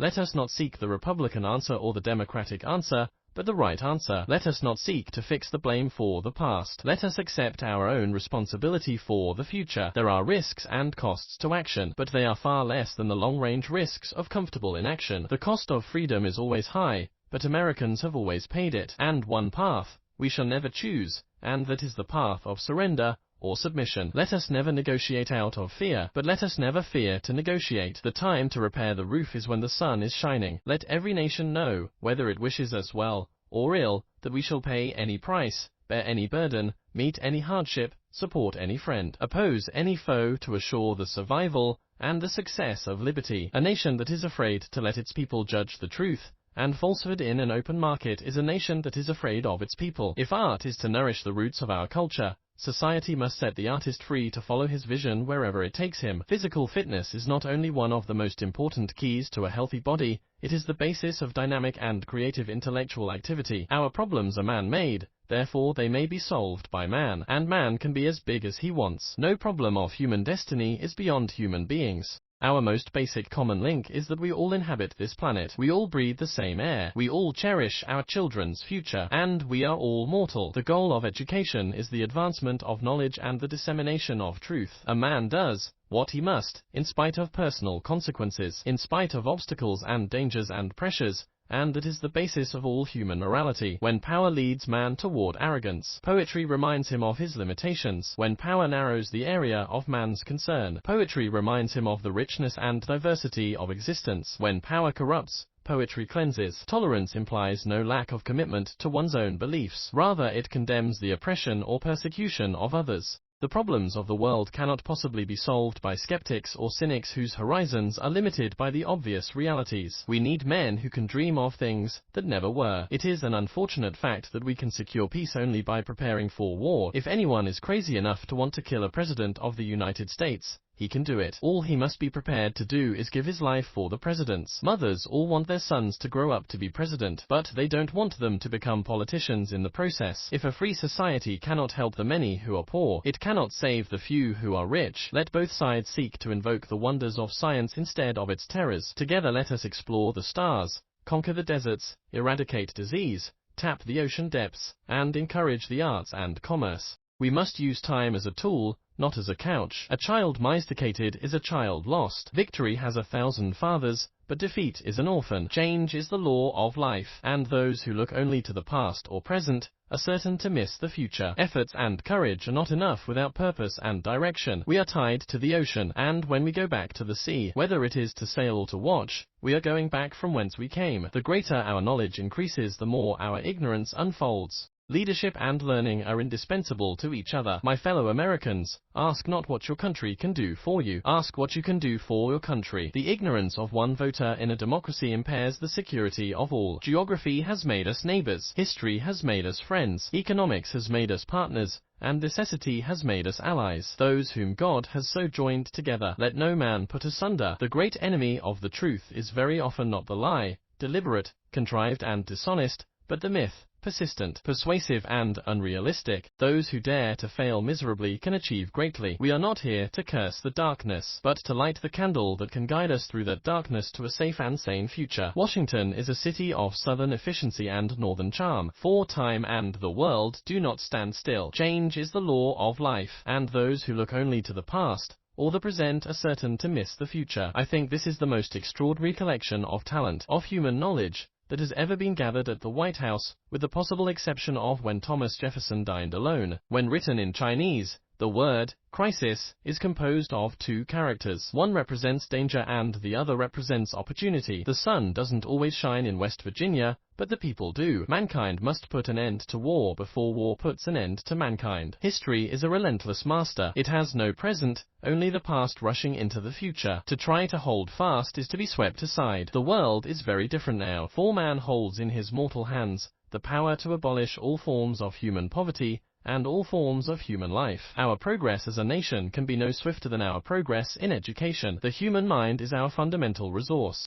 Let us not seek the Republican answer or the Democratic answer, but the right answer. Let us not seek to fix the blame for the past. Let us accept our own responsibility for the future. There are risks and costs to action, but they are far less than the long-range risks of comfortable inaction. The cost of freedom is always high, but Americans have always paid it. And one path we shall never choose, and that is the path of surrender or submission. Let us never negotiate out of fear, but let us never fear to negotiate. The time to repair the roof is when the sun is shining. Let every nation know, whether it wishes us well or ill, that we shall pay any price, bear any burden, meet any hardship, support any friend, oppose any foe to assure the survival and the success of liberty. A nation that is afraid to let its people judge the truth and falsehood in an open market is a nation that is afraid of its people. If art is to nourish the roots of our culture, society must set the artist free to follow his vision wherever it takes him. Physical fitness is not only one of the most important keys to a healthy body, it is the basis of dynamic and creative intellectual activity. Our problems are man-made, therefore they may be solved by man, and man can be as big as he wants. No problem of human destiny is beyond human beings. Our most basic common link is that we all inhabit this planet. We all breathe the same air. We all cherish our children's future. And we are all mortal. The goal of education is the advancement of knowledge and the dissemination of truth. A man does what he must, in spite of personal consequences, in spite of obstacles and dangers and pressures, and that is the basis of all human morality. When power leads man toward arrogance, poetry reminds him of his limitations. When power narrows the area of man's concern, poetry reminds him of the richness and diversity of existence. When power corrupts, poetry cleanses. Tolerance implies no lack of commitment to one's own beliefs. Rather, it condemns the oppression or persecution of others. The problems of the world cannot possibly be solved by skeptics or cynics whose horizons are limited by the obvious realities. We need men who can dream of things that never were. It is an unfortunate fact that we can secure peace only by preparing for war. If anyone is crazy enough to want to kill a president of the United States, he can do it. All he must be prepared to do is give his life for the presidents. Mothers all want their sons to grow up to be president, but they don't want them to become politicians in the process. If a free society cannot help the many who are poor, it cannot save the few who are rich. Let both sides seek to invoke the wonders of science instead of its terrors. Together let us explore the stars, conquer the deserts, eradicate disease, tap the ocean depths, and encourage the arts and commerce. We must use time as a tool, not as a couch. A child mysticated is a child lost. Victory has 1,000 fathers, but defeat is an orphan. Change is the law of life, and those who look only to the past or present are certain to miss the future. Efforts and courage are not enough without purpose and direction. We are tied to the ocean, and when we go back to the sea, whether it is to sail or to watch, we are going back from whence we came. The greater our knowledge increases, the more our ignorance unfolds. Leadership and learning are indispensable to each other. My fellow Americans, ask not what your country can do for you. Ask what you can do for your country. The ignorance of one voter in a democracy impairs the security of all. Geography has made us neighbors. History has made us friends. Economics has made us partners. And necessity has made us allies. Those whom God has so joined together, let no man put asunder. The great enemy of the truth is very often not the lie, deliberate, contrived and dishonest, but the myth, persistent, persuasive and unrealistic. Those who dare to fail miserably can achieve greatly. We are not here to curse the darkness, but to light the candle that can guide us through that darkness to a safe and sane future. Washington is a city of southern efficiency and northern charm. For time and the world do not stand still. Change is the law of life, and those who look only to the past or the present are certain to miss the future. I think this is the most extraordinary collection of talent, of human knowledge, that has ever been gathered at the White House, with the possible exception of when Thomas Jefferson dined alone. When written in Chinese, the word crisis is composed of two characters. One represents danger and the other represents opportunity. The sun doesn't always shine in West Virginia, but the people do. Mankind must put an end to war before war puts an end to mankind. History is a relentless master. It has no present, only the past rushing into the future. To try to hold fast is to be swept aside. The world is very different now, for man holds in his mortal hands the power to abolish all forms of human poverty and all forms of human life. Our progress as a nation can be no swifter than our progress in education. The human mind is our fundamental resource.